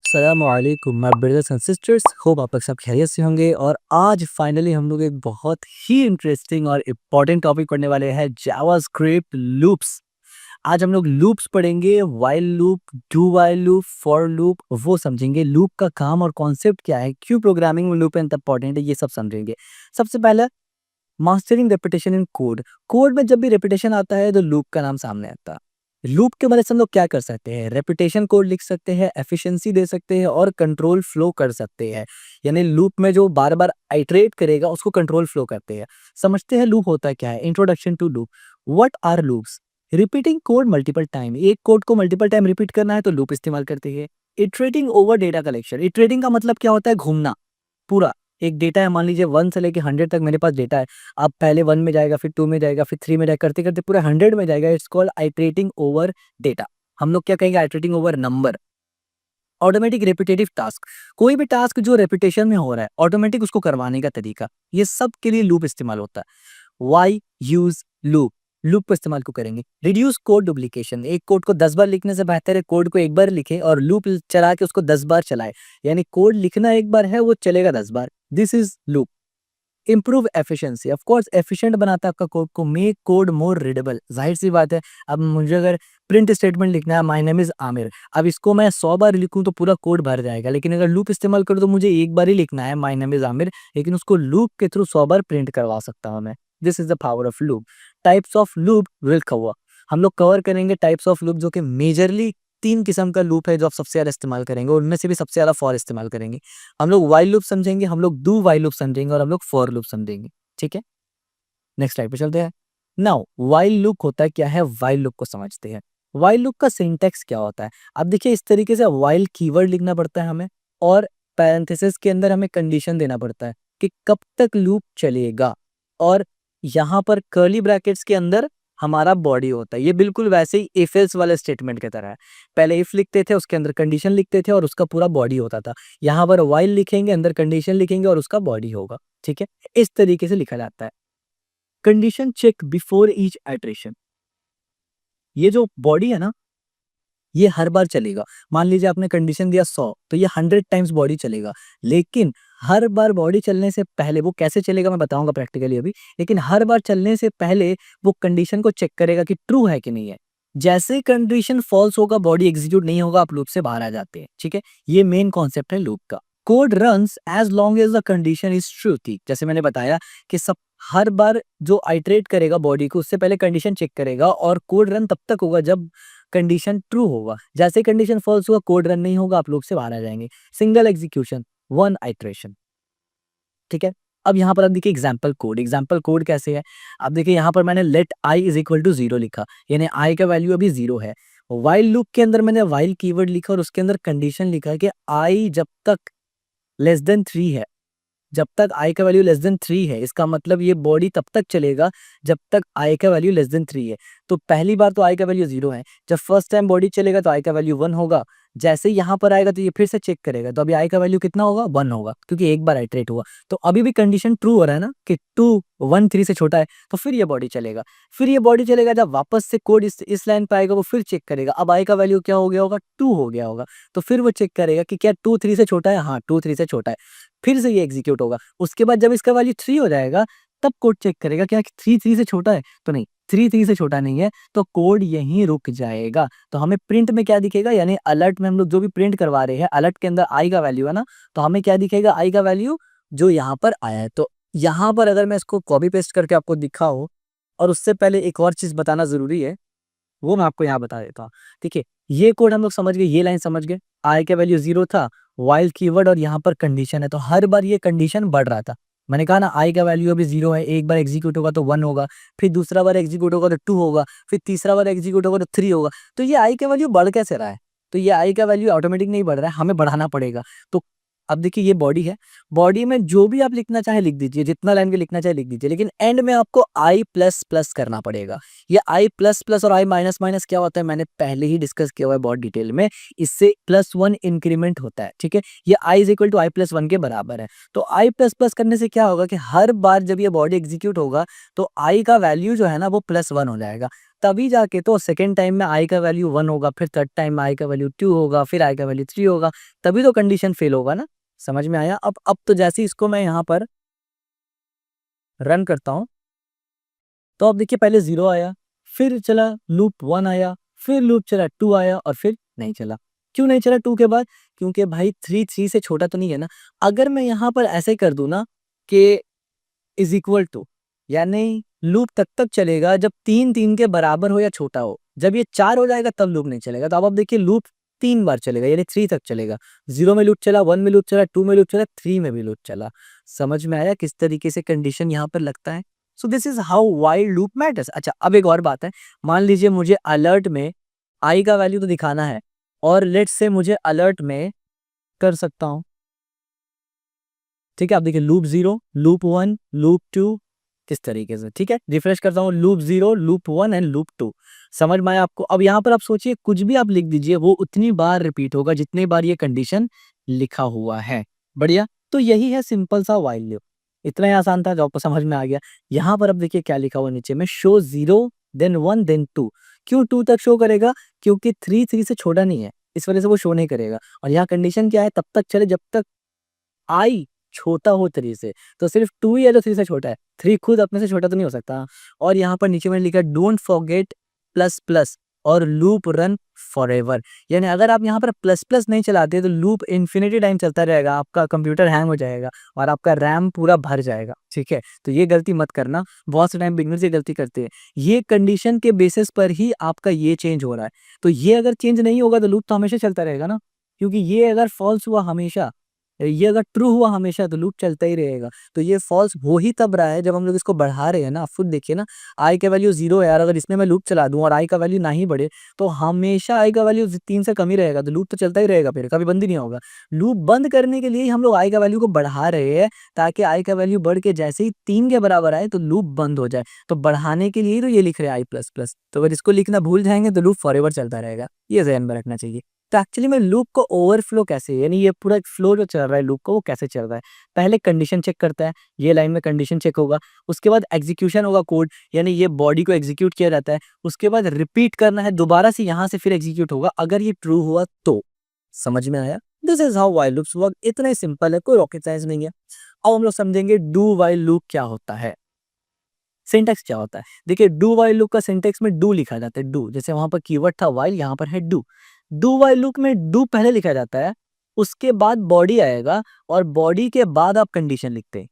अस्सलामुअलैकुम my brothers and sisters, hope आप लोग सब खैरियत से होंगे। और आज फाइनली हम लोग एक बहुत ही इंटरेस्टिंग और इम्पोर्टेंट टॉपिक पढ़ने वाले हैं, जावास्क्रिप्ट लूप्स। आज हम लोग लूप्स पढ़ेंगे, while loop, do while loop, for loop, वो समझेंगे। लूप का काम और कॉन्सेप्ट क्या है, क्यों प्रोग्रामिंग में लूप इंपॉर्टेंट है, ये सब समझेंगे। सबसे पहले मास्टरिंग रेपिटेशन इन कोड। कोड में जब भी रेपिटेशन आता है तो लूप का नाम सामने आता है। लूप के मदद से हम लोग क्या कर सकते हैं, रेपिटेशन कोड लिख सकते हैं, एफिशिएंसी दे सकते हैं और कंट्रोल फ्लो कर सकते हैं। यानी लूप में जो बार बार आइटरेट करेगा उसको कंट्रोल फ्लो करते हैं। समझते हैं लूप होता क्या है। Introduction to loop. What are loops? Repeating code multiple time. एक कोड को मल्टीपल टाइम रिपीट करना है तो लूप इस्तेमाल करते हैं। Iterating over data collection. Iterating का मतलब क्या होता है, घूमना। पूरा एक डेटा है, मान लीजिए 1 से लेके 100 तक मेरे पास डेटा है। अब पहले 1 में जाएगा, फिर 2 में जाएगा, फिर 3 में जाएगा, करते करते पूरा 100 में जाएगा। It's called iterating over data. हम लोग क्या कहेंगे, iterating over number. Automatic repetitive task. कोई भी टास्क जो रेपिटेशन में हो रहा है, ऑटोमेटिक उसको करवाने का तरीका, ये सब के लिए लूप इस्तेमाल होता है। Y use loop. लूप को इस्तेमाल क्यों करेंगे? Reduce code duplication. एक कोड को 10 बार लिखने से बेहतर है कोड को एक बार लिखे और लूप चला के उसको 10 बार चलाए। यानी कोड लिखना एक बार है, वो चलेगा 10 बार। This is loop. Improve efficiency. Of course efficient बनाता है आपका कोड को। Make code more readable. जाहिर सी बात है, अब मुझे अगर प्रिंट स्टेटमेंट लिखना है, माय नेम इज आमिर, अब इसको मैं 100 बार लिखूं तो पूरा कोड भर जाएगा। लेकिन अगर लूप इस्तेमाल करूं तो मुझे एक बार ही लिखना है, माय नेम इज आमिर, लेकिन उसको लूप के थ्रू 100 बार प्रिंट करवा सकता हूं मैं। This is the power of loop. Types of loop will cover. हम लोग कवर करेंगे टाइप्स ऑफ लूप, जो कि मेजरली 3 किस्म का लूप है जो आप सबसे ज्यादा इस्तेमाल करेंगे। उनमें से भी सबसे ज्यादा फॉर इस्तेमाल करेंगे। हम लोग व्हाइल लूप समझेंगे, हम लोग डू व्हाइल लूप समझेंगे और हम लोग फॉर लूप समझेंगे। ठीक है, नेक्स्ट स्लाइड पे चलते हैं। नाउ व्हाइल लूप होता है क्या है, व्हाइल लूप को समझते हैं। व्हाइल लूप का सिंटैक्स क्या होता है? अब देखिए, इस तरीके से व्हाइल कीवर्ड लिखना पड़ता है हमें, और पैरेंथेसिस के अंदर हमें कंडीशन देना पड़ता है कि कब तक लूप चलेगा। और यहाँ पर कर्ली ब्रैकेट्स के अंदर हमारा बॉडी होता है। ये बिल्कुल वैसे ही इफ एल्स वाले स्टेटमेंट की तरह है। पहले इफ लिखते थे, उसके अंदर कंडीशन लिखते थे और उसका पूरा बॉडी होता था। यहाँ पर व्हाइल लिखेंगे, अंदर कंडीशन लिखेंगे और उसका बॉडी होगा। ठीक है, इस तरीके से लिखा जाता है। Condition check before each iteration. ये जो बॉडी है ना, ये हर बार चलेगा। मान लीजिए आपने कंडीशन दिया 100, तो ये 100 टाइम्स बॉडी चलेगा। लेकिन हर बार बॉडी चलने से पहले, वो कैसे चलेगा मैं बताऊंगा प्रैक्टिकली अभी, लेकिन हर बार चलने से पहले वो कंडीशन को चेक करेगा कि ट्रू है कि नहीं है। जैसे कंडीशन फॉल्स होगा, बॉडी एग्जीक्यूट नहीं होगा, आप लूप से बाहर आ जाते हैं। ठीक है, ये मेन कॉन्सेप्ट है लूप का। Code runs as long as the condition is true थी। जैसे मैंने बताया कि सब हर बार जो आइटरेट करेगा बॉडी को, उससे पहले कंडीशन चेक करेगा और कोड रन तब तक होगा जब कंडीशन ट्रू होगा। जैसे कंडीशन फॉल्स हुआ, कोड रन नहीं होगा, आप लूप से बाहर आ जाएंगे। Single execution, one iteration. ठीक है, अब यहाँ पर आप देखिए एग्जाम्पल कोड। एग्जाम्पल कोड कैसे है? आप देखिए यहाँ पर मैंने let I is equal to 0 लिखा, यानी आई का वैल्यू अभी 0 है। व्हाइल लूप के अंदर मैंने व्हाइल कीवर्ड लिखा और उसके अंदर कंडीशन लिखा कि आई जब तक लेस देन 3 है, जब तक आई का वैल्यू लेस देन 3 है, इसका मतलब ये बॉडी तब तक चलेगा जब तक आई का वैल्यू लेस देन 3 है। तो पहली बार तो आई का वैल्यू 0 है। जब फर्स्ट टाइम बॉडी चलेगा तो आई का वैल्यू 1 होगा। जैसे ही यहाँ पर आएगा तो ये फिर से चेक करेगा, तो अभी आई का वैल्यू कितना होगा, 1 होगा, क्योंकि एक बार आइटरेट हुआ। तो अभी भी कंडीशन ट्रू हो रहा है ना कि 2 1 3 से छोटा है, तो फिर ये बॉडी चलेगा। फिर ये बॉडी चलेगा, जब वापस से कोड इस लाइन पे आएगा वो फिर चेक करेगा, अब आई का वैल्यू क्या हो गया होगा, 2 हो गया होगा। तो फिर वो चेक करेगा कि क्या 2 3 से छोटा है, हाँ 2 3 से छोटा है। फिर से ये एग्जीक्यूट होगा। उसके बाद जब इसका वैल्यू 3 हो जाएगा, तब कोड चेक करेगा क्या 3 3 से छोटा है, तो नहीं, 3 3 से छोटा नहीं है, तो कोड यहीं रुक जाएगा। तो हमें प्रिंट में क्या दिखेगा, यानी अलर्ट में हम लोग जो भी प्रिंट करवा रहे हैं, अलर्ट के अंदर आई का वैल्यू है ना, तो हमें क्या दिखेगा, आई का वैल्यू जो यहाँ पर आया है। तो यहाँ पर अगर मैं इसको कॉपी पेस्ट करके आपको दिखाऊं, और उससे पहले एक और चीज बताना जरूरी है, वो मैं आपको यहाँ बता देता हूँ। देखिए, ये कोड हम लोग समझ गए, ये लाइन समझ गए। आई का वैल्यू 0 था, व्हाइल कीवर्ड और यहाँ पर कंडीशन है, तो हर बार ये कंडीशन बढ़ रहा था। मैंने कहा ना, आई का वैल्यू अभी 0 है, एक बार एग्जीक्यूट होगा तो 1 होगा, फिर दूसरा बार एग्जीक्यूट होगा तो 2 होगा, फिर तीसरा बार एग्जीक्यूट होगा तो 3 होगा। तो ये आई का वैल्यू बढ़ कैसे रहा है? तो ये आई का वैल्यू ऑटोमेटिक नहीं बढ़ रहा है, हमें बढ़ाना पड़ेगा। तो अब देखिए, ये बॉडी है, बॉडी में जो भी आप लिखना चाहे लिख दीजिए, जितना लाइन के लिखना चाहे लिख दीजिए, लेकिन एंड में आपको आई प्लस प्लस करना पड़ेगा। ये आई प्लस प्लस और आई माइनस माइनस क्या होता है, मैंने पहले ही डिस्कस किया हुआ है बहुत डिटेल में। इससे +1 इंक्रीमेंट होता है। ठीक है, ये I is equal to I plus 1 के बराबर है। तो आई प्लस प्लस करने से क्या होगा कि हर बार जब ये बॉडी एग्जीक्यूट होगा तो आई का वैल्यू जो है ना वो +1 हो जाएगा। तभी जाके तो सेकंड टाइम में आई का वैल्यू 1 होगा, फिर थर्ड टाइम में आई का वैल्यू 2 होगा, फिर आई का वैल्यू 3 होगा, तभी तो कंडीशन फेल होगा ना। समझ में आया? अब तो जैसे ही इसको मैं यहाँ पर रन करता हूँ, तो अब देखिए पहले 0 आया, फिर चला लूप 1 आया, फिर लूप चला 2 आया और फिर नहीं चला। क्यों नहीं चला 2 के बाद? क्योंकि भाई 3 3 से छोटा तो नहीं है ना। अगर मैं यहाँ पर ऐसे कर दूँ ना कि इज़ इक्वल टू, यानी लूप तब तक चलेगा जब 3 3 के बराबर हो या छोटा हो। जब ये 4 हो जाएगा तब लूप नहीं चलेगा। तो अब आप देखिए लूप 3 बार चलेगा, यानी 3 तक चलेगा। 0 में लूप चला, 1 में लूप चला, 2 में लूप चला, 3 में भी लूप चला। समझ में आया किस तरीके से कंडीशन यहाँ पर लगता है? So this is how while loop matters. अच्छा, अब एक और बात है, मान लीजिए मुझे अलर्ट में आई का वैल्यू तो दिखाना है, और लेट्स से मुझे अलर्ट में कर सकता हूँ, ठीक है। आप देखिए लूप 0, लूप 1, लूप 2, किस तरीके से, ठीक है। रिफ्रेश करता हूँ, लूप 0, लूप 1 एंड लूप 2। समझ में आया आपको? अब यहाँ पर आप सोचिए, कुछ भी आप लिख दीजिए, वो उतनी बार रिपीट होगा जितनी बार ये कंडीशन लिखा हुआ है। बढ़िया। तो यही है सिंपल सा व्हाइल लूप। इतना ही आसान था, जो आपको समझ में आ गया। यहाँ पर अब देखिए क्या लिखा हुआ नीचे में, शो 0 देन 1 देन 2। क्यों 2 तक शो करेगा? क्योंकि 3 3 से छोटा नहीं है, इस वजह से वो शो नहीं करेगा। और यहाँ कंडीशन क्या है, तब तक चले जब तक आई छोटा हो 3 से। तो सिर्फ 2 ही है जो 3 से छोटा है, 3 खुद अपने से छोटा तो नहीं हो सकता। और यहाँ पर नीचे मैंने लिखा डोंट फॉरगेट प्लस प्लस और लूप रन फॉरएवर। यानी अगर आप यहाँ पर प्लस प्लस नहीं चलाते तो लूप इन्फिनिटी टाइम चलता रहेगा, आपका कंप्यूटर हैंग हो जाएगा और आपका रैम पूरा भर जाएगा, ठीक है। तो ये गलती मत करना, बहुत से टाइम बिगनर्स ये गलती करते हैं। ये कंडीशन के बेसिस पर ही आपका ये चेंज हो रहा है। तो ये अगर चेंज नहीं होगा तो लूप तो हमेशा चलता रहेगा ना, क्योंकि ये अगर फॉल्स हुआ हमेशा, ये अगर ट्रू हुआ हमेशा, तो लूप चलता ही रहेगा। तो ये फॉल्स हो ही तब रहा है जब हम लोग इसको बढ़ा रहे हैं ना। आप खुद देखिए ना, आई का वैल्यू 0 है यार, अगर इसमें मैं लूप चला दूं और आई का वैल्यू ना ही बढ़े, तो हमेशा आई का वैल्यू 3 से कम ही रहेगा, तो लूप तो चलता ही रहेगा, फिर कभी बंद ही नहीं होगा। लूप बंद करने के लिए ही हम लोग आई का वैल्यू को बढ़ा रहे हैं, ताकि आई का वैल्यू बढ़ के जैसे ही 3 के बराबर आए तो लूप बंद हो जाए। तो बढ़ाने के लिए ही तो ये लिख रहे हैं आई प्लस प्लस। तो अगर इसको लिखना भूल जाएंगे तो लूप फॉरएवर चलता रहेगा, ये ध्यान में रखना चाहिए। तो एक्चुअली में लूप को ओवरफ्लो कैसे, यानी ये पूरा एक फ्लो जो चल रहा है लूप को, वो कैसे चल रहा है? पहले कंडीशन चेक करता है, ये लाइन में कंडीशन चेक होगा, उसके बाद एग्जीक्यूशन होगा कोड, यानी ये बॉडी को एग्जीक्यूट किया जाता है, उसके बाद रिपीट करना है दोबारा से, यहाँ से फिर एग्जीक्यूट होगा अगर ये ट्रू हुआ तो। समझ में आया? This is how while loops work. इतना ही सिंपल है, कोई रॉकेट साइंस नहीं है। अब हम लोग समझेंगे डू व्हाइल लूप क्या होता है, सिंटैक्स क्या होता है। देखिए डू व्हाइल लूप का सिंटैक्स में डू लिखा जाता है, डू, जैसे वहां पर कीवर्ड था व्हाइल, यहाँ पर है डू। डू व्हाइल लूप में डू पहले लिखा जाता है, उसके बाद बॉडी आएगा, और बॉडी के बाद आप कंडीशन लिखते हैं।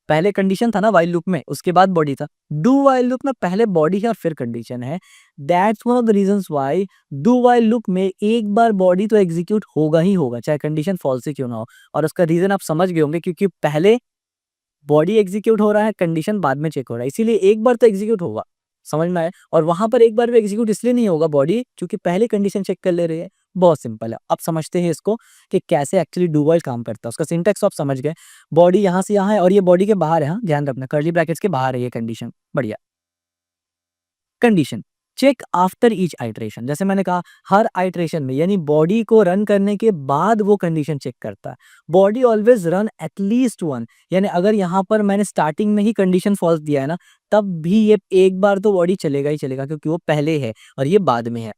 पहले कंडीशन था ना व्हाइल लूप में, उसके बाद बॉडी था। डू व्हाइल लूप में पहले बॉडी है और फिर कंडीशन है। That's one of the reasons why do while loop में एक बार बॉडी तो एग्जीक्यूट होगा ही होगा, चाहे कंडीशन फॉल्स ही क्यों ना हो। और उसका रीजन आप समझ गए होंगे, क्योंकि पहले बॉडी एग्जीक्यूट हो रहा है, कंडीशन बाद में चेक हो रहा है, इसीलिए एक बार तो एग्जीक्यूट होगा। समझ में आया? और वहां पर एक बार भी एग्जीक्यूट इसलिए नहीं होगा बॉडी, क्योंकि पहले कंडीशन चेक कर ले रही है। बहुत सिंपल है। अब समझते हैं इसको कि कैसे एक्चुअली डू व्हाइल काम करता है। उसका सिंटैक्स आप समझ गए, बॉडी यहाँ से यहाँ है और ये बॉडी के बाहर है, हाँ ध्यान रखना, कर्ली ब्रैकेट्स के बाहर है ये कंडीशन। बढ़िया। Condition check after each iteration, जैसे मैंने कहा हर आइटरेशन में, यानी बॉडी को रन करने के बाद वो कंडीशन चेक करता है। Body always run at least one, यानी अगर यहाँ पर मैंने स्टार्टिंग में ही कंडीशन फॉल्स दिया है ना, तब भी ये एक बार तो बॉडी चलेगा ही चलेगा, क्योंकि वो पहले है और ये बाद में है।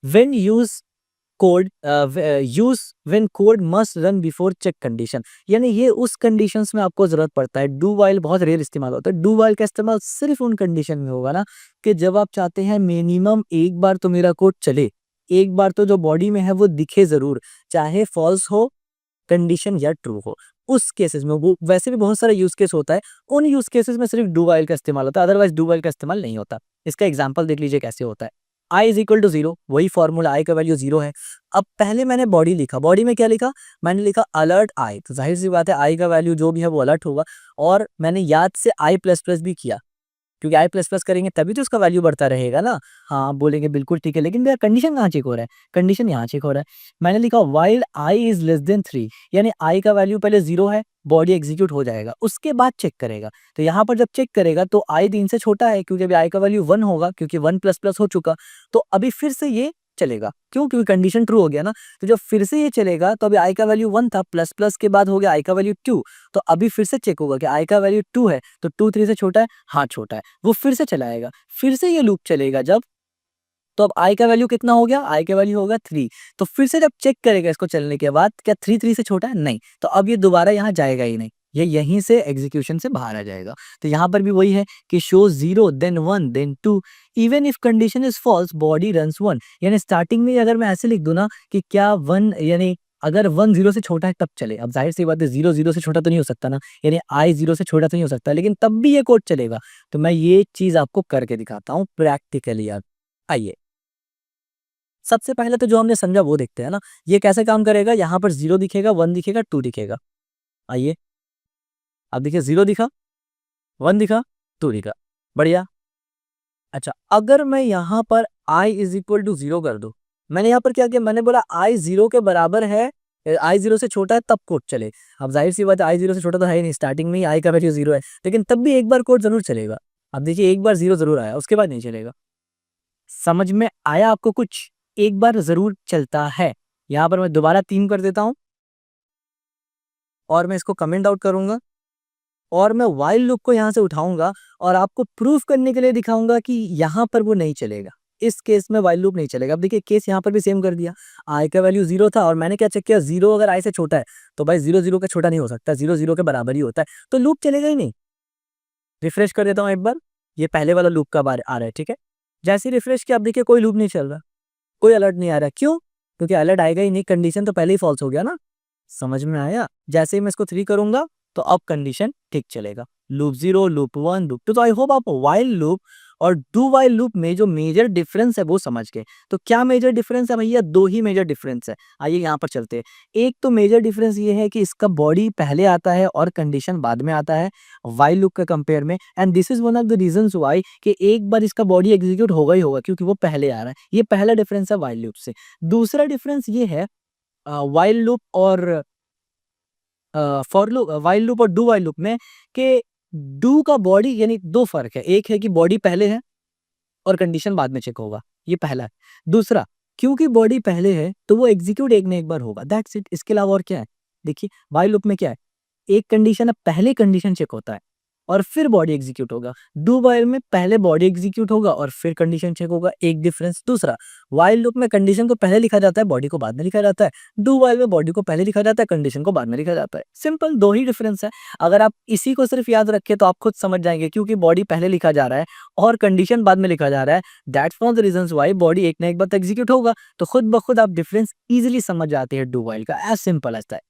When use code use when code must run before check condition, यानी ये उस कंडीशंस में आपको जरूरत पड़ता है। डू वाइल बहुत रेयर इस्तेमाल होता है। डू वाइल का इस्तेमाल सिर्फ उन कंडीशन में होगा ना, कि जब आप चाहते हैं मिनिमम एक बार तो मेरा कोड चले, एक बार तो जो बॉडी में है वो दिखे जरूर, चाहे फॉल्स हो कंडीशन या ट्रू हो। उस केसेस में, वो वैसे भी बहुत सारा यूज केस होता है, उन यूज केसेस में सिर्फ डू वाइल का इस्तेमाल होता है, अदरवाइज डू वाइल का इस्तेमाल नहीं होता। इसका एग्जाम्पल देख लीजिए कैसे होता है। आई इज इक्वल टू 0, वही फॉर्मूला, आई का वैल्यू 0 है। अब पहले मैंने बॉडी लिखा, बॉडी में क्या लिखा, मैंने लिखा अलर्ट आई, तो जाहिर सी बात है आई का वैल्यू जो भी है वो अलर्ट होगा। और मैंने याद से आई प्लस प्लस भी किया, क्योंकि आई प्लस प्लस करेंगे तभी तो उसका वैल्यू बढ़ता रहेगा ना। हाँ आप बोलेंगे बिल्कुल ठीक है, लेकिन मेरा कंडीशन कहाँ चेक हो रहा है, कंडीशन यहाँ चेक हो रहा है। मैंने लिखा while I is less than 3, यानी आई का वैल्यू पहले 0 है, बॉडी एग्जीक्यूट हो जाएगा, उसके बाद चेक करेगा। तो यहाँ पर जब चेक करेगा तो आई 3 से छोटा है, क्योंकि अभी आई का वैल्यू 1 होगा, क्योंकि 1 प्लस प्लस हो चुका। तो अभी फिर से ये चलेगा। क्यों? क्योंकि कंडीशन ट्रू हो गया ना। तो जब फिर से ये चलेगा तो अभी आई का वैल्यू 1 था, प्लस प्लस के बाद हो गया आई का वैल्यू 2, तो अभी फिर से चेक होगा कि आई का वैल्यू 2 है, तो 2 3 से छोटा है? हाँ, छोटा है। वो फिर से चलाएगा, फिर से ये लूप चलेगा जब, तो अब आई का वैल्यू कितना हो गया? आई का वैल्यू होगा 3, तो फिर से जब चेक करेगा इसको चलने के बाद, क्या 3 3 से छोटा है? नहीं, तो अब ये दोबारा यहाँ जाएगा ही नहीं, ये यहीं से एग्जीक्यूशन से बाहर आ जाएगा। तो यहाँ पर भी वही है कि show 0 then 1 then 2 even if condition is false body runs 1, यानी स्टार्टिंग में अगर मैं ऐसे लिख दूं ना कि क्या 1 यानी अगर 1 0 से छोटा है तब चले। अब जाहिर सी बात है 0 0 से छोटा तो नहीं हो सकता ना, यानी आई 0 से छोटा तो नहीं हो सकता, लेकिन तब भी ये कोड चलेगा। तो मैं ये चीज आपको करके दिखाता हूँ प्रैक्टिकली यार। आइए, सबसे पहले तो जो हमने समझा वो देखते हैं ना, ये कैसे काम करेगा। यहाँ पर 0 दिखेगा, 1 दिखेगा, 2 दिखेगा। आइए, अब देखिए 0 दिखा, 1 दिखा, 2 दिखा, बढ़िया। अच्छा, अगर मैं यहाँ पर i इज इक्वल टू 0 कर दूं, मैंने यहाँ पर क्या किया, मैंने बोला i 0 के बराबर है, i 0 से छोटा है तब कोड चले। अब जाहिर सी बात है i 0 से छोटा तो है ही नहीं, स्टार्टिंग में ही i का वैल्यू 0 है, लेकिन तब भी एक बार कोड जरूर चलेगा। अब देखिए एक बार 0 जरूर आया, उसके बाद नहीं चलेगा। समझ में आया आपको कुछ? एक बार जरूर चलता है। यहाँ पर मैं दोबारा 3 कर देता हूँ और मैं इसको कमेंट आउट करूंगा और मैं व्हाइल लूप को यहाँ से उठाऊंगा और आपको प्रूफ करने के लिए दिखाऊंगा कि यहाँ पर वो नहीं चलेगा। इस केस में व्हाइल लूप नहीं चलेगा। अब देखिए केस यहाँ पर भी सेम कर दिया, आई का वैल्यू 0 था और मैंने क्या चेक किया, 0 अगर आई से छोटा है तो भाई 0 0 का छोटा नहीं हो सकता, 0 0 के बराबर ही होता है, तो लूप चलेगा ही नहीं। रिफ्रेश कर देता हूँ एक बार, ये पहले वाला लूप का बार आ रहा है, ठीक है। जैसे ही रिफ्रेश किया, आप देखिए कोई लूप नहीं चल रहा, कोई अलर्ट नहीं आ रहा। क्यों? क्योंकि अलर्ट आएगा ही नहीं, कंडीशन तो पहले ही फॉल्स हो गया ना। समझ में आया? जैसे ही मैं इसको 3 करूंगा तो अब कंडीशन ठीक चलेगा। Loop 0, loop 1, loop 2। तो आई होप आप व्हाइल लूप और डू व्हाइल लूप में जो मेजर डिफरेंस है वो समझ गए। तो क्या मेजर डिफरेंस है भैया? 2 ही मेजर डिफरेंस है। आइए यहाँ पर चलते हैं। एक तो मेजर डिफरेंस ये है कि इसका बॉडी पहले आता है और कंडीशन बाद में आता है व्हाइल लूप के कंपेयर में, and this is one of the reasons why कि एक बार इसका बॉडी एग्जीक्यूट होगा ही होगा क्योंकि वो पहले आ रहा है। ये पहला डिफरेंस है व्हाइल लूप से। दूसरा डिफरेंस ये है व्हाइल लूप और फॉर लूप, व्हाइल लूप और डू व्हाइल लूप में, कि डू का बॉडी यानी दो फर्क है। एक है कि बॉडी पहले है और कंडीशन बाद में चेक होगा, ये पहला है। दूसरा, क्योंकि बॉडी पहले है तो वो एग्जीक्यूट एक ना एक बार होगा, दैट्स इट। इसके अलावा और क्या है? देखिए व्हाइल लूप में क्या है, एक कंडीशन है, पहले कंडीशन चेक होता है और फिर बॉडी एग्जीक्यूट होगा। डू व्हाइल में पहले बॉडी एग्जीक्यूट होगा और फिर कंडीशन चेक होगा, एक डिफरेंस। दूसरा, व्हाइल लूप में कंडीशन को पहले लिखा जाता है, बॉडी को बाद में लिखा जाता है। डू व्हाइल में बॉडी को पहले लिखा जाता है, कंडीशन को बाद में लिखा जाता है। सिंपल, दो ही डिफरेंस है। अगर आप इसी को सिर्फ याद रखें तो आप खुद समझ जाएंगे, क्योंकि बॉडी पहले लिखा जा रहा है और कंडीशन बाद में लिखा जा रहा है, that's one of the reasons why body एक ना एक बार एग्जीक्यूट होगा। तो खुद ब खुद आप डिफरेंस इजीली समझ जाते हैं डू व्हाइल का, as simple as that.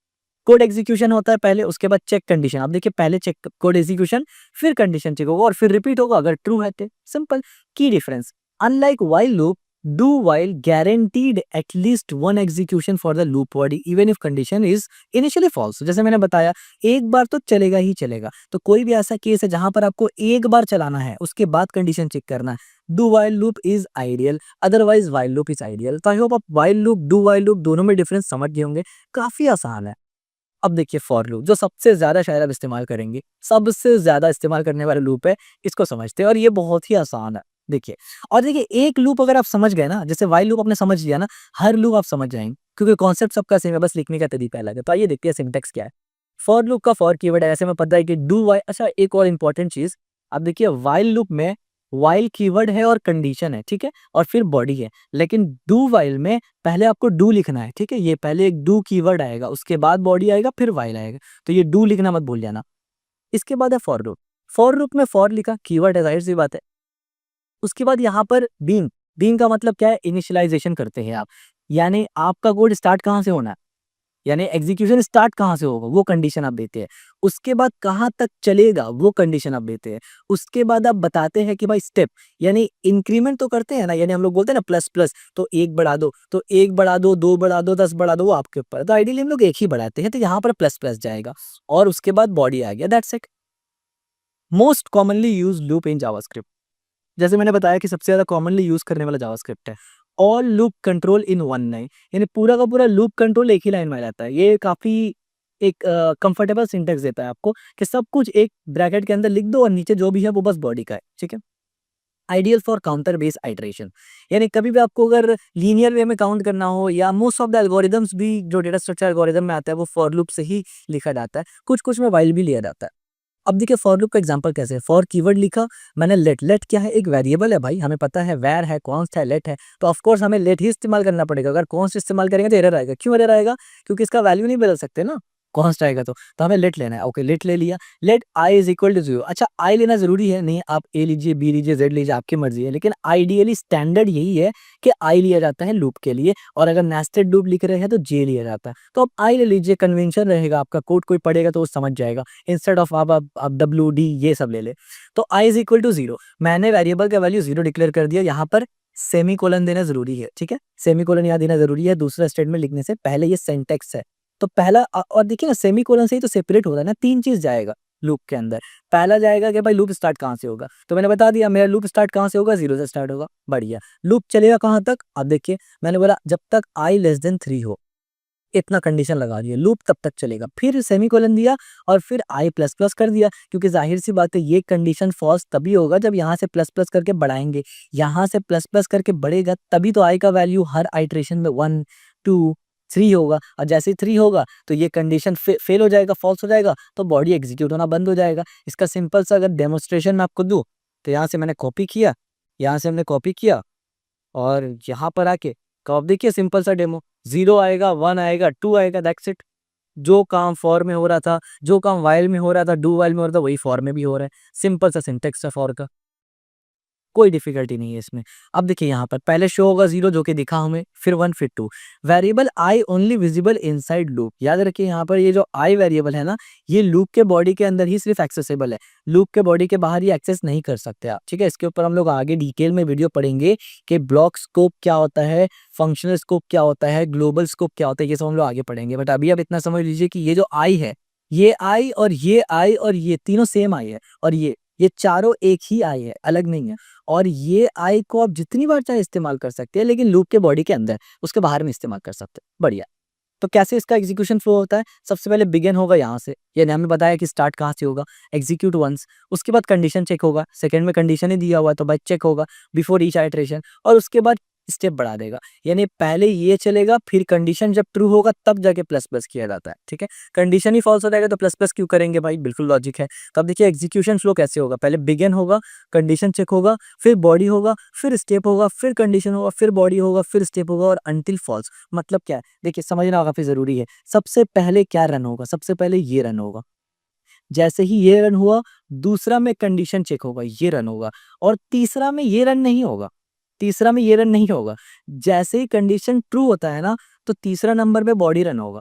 Code execution होता है पहले, उसके बाद चेक कंडीशन। आप देखिए पहले चेक कोड एग्जीक्यूशन, फिर कंडीशन चेक होगा और फिर रिपीट होगा अगर ट्रू है तो। सिंपल। की difference, unlike while loop, do while guaranteed at least one execution for the loop body even if condition is initially false। जैसे मैंने बताया एक बार तो चलेगा ही चलेगा। तो कोई भी ऐसा केस है जहां पर आपको एक बार चलाना है उसके बाद कंडीशन चेक करना है, do while loop is ideal, otherwise while loop is ideal. तो आई होप आप while loop do while loop दोनों में डिफरेंस समझ गए होंगे, काफी आसान है। अब देखिए फॉर लूप, जो सबसे ज्यादा शायद आप इस्तेमाल करेंगे, सबसे ज्यादा इस्तेमाल करने वाला लूप है, इसको समझते हैं और ये बहुत ही आसान है। देखिए, और देखिए एक लूप अगर आप समझ गए ना, जैसे व्हाइल लूप आपने समझ लिया ना, हर लूप आप समझ जाएंगे क्योंकि कॉन्सेप्ट सबका सेम है, बस लिखने का तरीका अलग है। तो आइए देखते हैं सिंटेक्स क्या है। फॉर लूप का फॉर कीवर्ड है, ऐसे में पता है कि डू व्हाइल। अच्छा, एक और इंपॉर्टेंट चीज, अब देखिए व्हाइल लूप में व्हाइल कीवर्ड है और कंडीशन है, ठीक है, और फिर बॉडी है। लेकिन डू व्हाइल में पहले आपको डू लिखना है, ठीक है, ये पहले एक डू कीवर्ड आएगा, उसके बाद बॉडी आएगा, फिर व्हाइल आएगा। तो ये डू लिखना मत भूल जाना। इसके बाद है फॉर लूप। फॉर लूप में फॉर लिखा, कीवर्ड है, जाहिर सी बात है। उसके बाद यहाँ पर बीन, बीन का मतलब क्या है, इनिशियलाइजेशन करते हैं आप, यानी आपका कोड स्टार्ट कहाँ से होना है, यानी एग्जीक्यूशन स्टार्ट कहाँ से होगा वो कंडीशन आप देते हैं। उसके बाद कहाँ तक चलेगा वो कंडीशन आप देते हैं। उसके बाद आप बताते हैं कि भाई स्टेप, यानी इंक्रीमेंट तो करते हैं ना, यानी हम लोग बोलते हैं ना प्लस प्लस, तो एक बढ़ा दो, तो एक बढ़ा दो, दो बढ़ा दो, 10 बढ़ा दो, वो आपके ऊपर है। तो आइडियली हम लोग एक ही बढ़ाते हैं, तो यहाँ पर प्लस प्लस जाएगा और उसके बाद बॉडी आ गया, that's it. Most commonly use loop in JavaScript, जैसे मैंने बताया कि सबसे ज्यादा कॉमनली यूज करने वाला जावास्क्रिप्ट है। All loop control in one line, यानी पूरा का पूरा लूप कंट्रोल एक ही लाइन में रहता है। ये काफी एक कंफर्टेबल सिंटेक्स देता है आपको कि सब कुछ एक ब्रैकेट के अंदर लिख दो और नीचे जो भी है वो बस बॉडी का है, ठीक है। Ideal for counter based iteration, यानी कभी भी आपको अगर लीनियर वे में काउंट करना हो, या मोस्ट ऑफ द एल्गोरिदम्स भी जो डेटा स्ट्रक्चर एल्गोरिदम में आता है वो फॉर लूप से ही लिखा जाता है, कुछ कुछ में वाइल भी लिया जाता है। अब देखिए फॉर लूप का एग्जांपल कैसे है। फॉर कीवर्ड लिखा, मैंने लेट, लेट क्या है, एक वेरिएबल है भाई, हमें पता है वेर है, कॉन्स्ट है, लेट है, तो ऑफ कोर्स हमें लेट ही इस्तेमाल करना पड़ेगा। अगर कॉन्स्ट इस्तेमाल करेंगे तो एरर आएगा। क्यों एरर आएगा? क्योंकि इसका वैल्यू नहीं बदल सकते ना, कॉन्स्ट आएगा तो हमें लेट लेना है। ओके, लेट ले लिया, let I is equal to 0। अच्छा, आई लेना जरूरी है? नहीं, आप ए लीजिए, बी लीजिए, जेड लीजिए, आपकी मर्जी है, लेकिन आइडियली स्टैंडर्ड यही है कि आई लिया जाता है लूप के लिए, और अगर नेस्टेड लूप लिख रहे हैं तो जे लिया जाता है। तो अब आई ले लीजिए, कन्वेंशन रहेगा आपका, कोड कोई पढ़ेगा तो वो समझ जाएगा, इंस्टेड ऑफ आप डब्ल्यू डी ये सब ले ले। तो आई इज इक्वल टू 0, मैंने वेरिएबल का वैल्यू 0 डिक्लेयर कर दिया। यहाँ पर सेमी कोलन देना जरूरी है, ठीक है, सेमी कोलन यहाँ देना जरूरी है, दूसरा स्टेटमेंट लिखने से पहले। ये सेंटेक्स है, तो पहला और देखिए ना, सेमी कोलन से ही तो सेपरेट होता है ना, तीन चीज जाएगा लूप के अंदर। पहला जाएगा कि भाई लूप स्टार्ट कहाँ से होगा, तो मैंने बता दिया मेरा लूप स्टार्ट कहाँ से होगा, 0 से स्टार्ट होगा। बढ़िया, लूप चलेगा कहाँ तक? अब देखिए मैंने बोला जब तक आई लेस देन 3 हो, इतना कंडीशन लगा दिया, लूप तब तक चलेगा। फिर सेमीकोलन दिया और फिर आई प्लस प्लस कर दिया, क्योंकि जाहिर सी बात है ये कंडीशन फॉल्स तभी होगा जब यहाँ से प्लस प्लस करके बढ़ाएंगे, यहाँ से प्लस प्लस करके बढ़ेगा तभी तो आई का वैल्यू हर आइट्रेशन में 1 2 3 होगा। और जैसे ही 3 होगा तो ये कंडीशन फेल हो जाएगा, फॉल्स हो जाएगा, तो बॉडी एग्जीक्यूट होना बंद हो जाएगा। इसका सिंपल सा अगर डेमोन्स्ट्रेशन मैं आपको दूं, तो यहाँ से मैंने कॉपी किया, यहाँ से हमने कॉपी किया, और यहाँ पर आके तो अब देखिए सिंपल सा डेमो, 0 आएगा, 1 आएगा, 2 आएगा, दैट्स इट। जो काम फॉर में हो रहा था, जो काम वाइल में हो रहा था, डू वाइल में हो रहा था, वही फॉर में भी हो रहा है। सिंपल सा सिंटेक्स है फॉर का, कोई डिफिकल्टी नहीं है इसमें। अब देखिए यहाँ पर पहले शो होगा 0 जो कि दिखा हमें, फिर 1 फिर 2। Variable I only visible inside loop, याद रखिए यहाँ पर ये जो आई वेरिएबल है ना, ये लूप के बॉडी के अंदर ही सिर्फ एक्सेसिबल है, लूप के बॉडी के बाहर ये एक्सेस नहीं कर सकते आप, ठीक है। इसके ऊपर हम लोग आगे डिटेल में वीडियो पढ़ेंगे कि ब्लॉक स्कोप क्या होता है, फंक्शनल स्कोप क्या होता है, ग्लोबल स्कोप क्या होता है, ये सब हम लोग आगे पढ़ेंगे। बट अभी आप इतना समझ लीजिए कि ये जो आई है, ये आई और ये आई और ये तीनों सेम आई है, और ये चारों एक ही आई है, अलग नहीं है। और ये आई को आप जितनी बार चाहे इस्तेमाल कर सकते हैं, लेकिन लूप के बॉडी के अंदर, उसके बाहर में इस्तेमाल कर सकते हैं। बढ़िया। तो कैसे इसका एग्जीक्यूशन फ्लो होता है? सबसे पहले बिगिन होगा यहाँ से, यानी हमें बताया कि स्टार्ट कहाँ से होगा, एग्जीक्यूट वंस, उसके बाद कंडीशन चेक होगा, सेकंड में कंडीशन ही दिया हुआ है तो भाई चेक होगा बिफोर ईच आइटरेशन, और उसके बाद स्टेप बढ़ा देगा, यानी पहले ये चलेगा, फिर कंडीशन जब ट्रू होगा तब जाके प्लस प्लस किया जाता है, ठीक है। कंडीशन ही फॉल्स हो जाएगा तो प्लस प्लस क्यों करेंगे भाई, बिल्कुल लॉजिक है। तो अब देखिए एग्जीक्यूशन फ्लो कैसे होगा, पहले बिगिन होगा, कंडीशन चेक होगा, फिर बॉडी होगा, फिर स्टेप होगा, फिर कंडीशन होगा, फिर बॉडी होगा, फिर स्टेप होगा, और अंटिल फॉल्स। मतलब क्या है, देखिए समझना काफी जरूरी है। सबसे पहले क्या रन होगा, सबसे पहले ये रन होगा, जैसे ही ये रन हुआ, दूसरा में कंडीशन चेक होगा, ये रन होगा, और तीसरा में ये रन नहीं होगा, तीसरा में ये रन नहीं होगा। जैसे ही कंडीशन ट्रू होता है ना, तो तीसरा नंबर पे बॉडी रन होगा,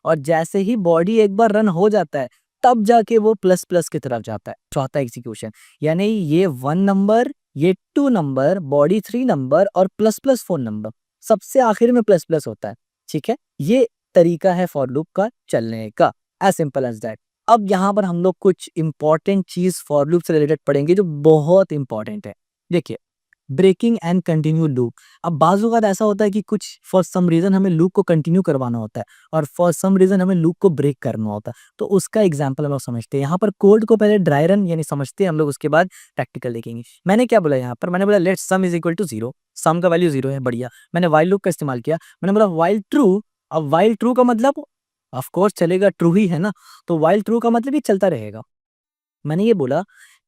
और जैसे ही बॉडी एक बार रन हो जाता है तब जाके वो प्लस प्लस की तरफ जाता है, चौथा एग्जीक्यूशन। यानी ये 1 नंबर, ये 2 नंबर, बॉडी 3 नंबर, और प्लस प्लस 4 नंबर, सबसे आखिर में प्लस प्लस होता है, ठीक है। ये तरीका है फॉर लूप का चलने का, एज सिंपल एज दैट। अब यहाँ पर हम लोग कुछ इंपॉर्टेंट चीज फॉर लूप से रिलेटेड पढ़ेंगे जो बहुत इंपॉर्टेंट है। देखिए, ब्रेकिंग एंड कंटिन्यू लूप। अब बाजू का ऐसा होता है कि कुछ फॉर सम रीजन हमें लूप को कंटिन्यू करवाना होता है, और फॉर सम रीजन हमें लूप को ब्रेक करना होता है, तो उसका एग्जांपल हम लोग समझते हैं। यहाँ पर कोड को पहले ड्राई रन यानी समझते हैं हम लोग, उसके बाद प्रैक्टिकल देखेंगे। मैंने क्या बोला यहाँ पर, मैंने बोला let sum is equal to 0, sum का वैल्यू 0 है, बढ़िया। मैंने वाइल लूप का इस्तेमाल किया, मैंने बोला वाइल ट्रू। अब वाइल ट्रू का मतलब ऑफ कोर्स चलेगा, ट्रू ही है ना, तो वाइल ट्रू का मतलब ये चलता रहेगा। मैंने ये बोला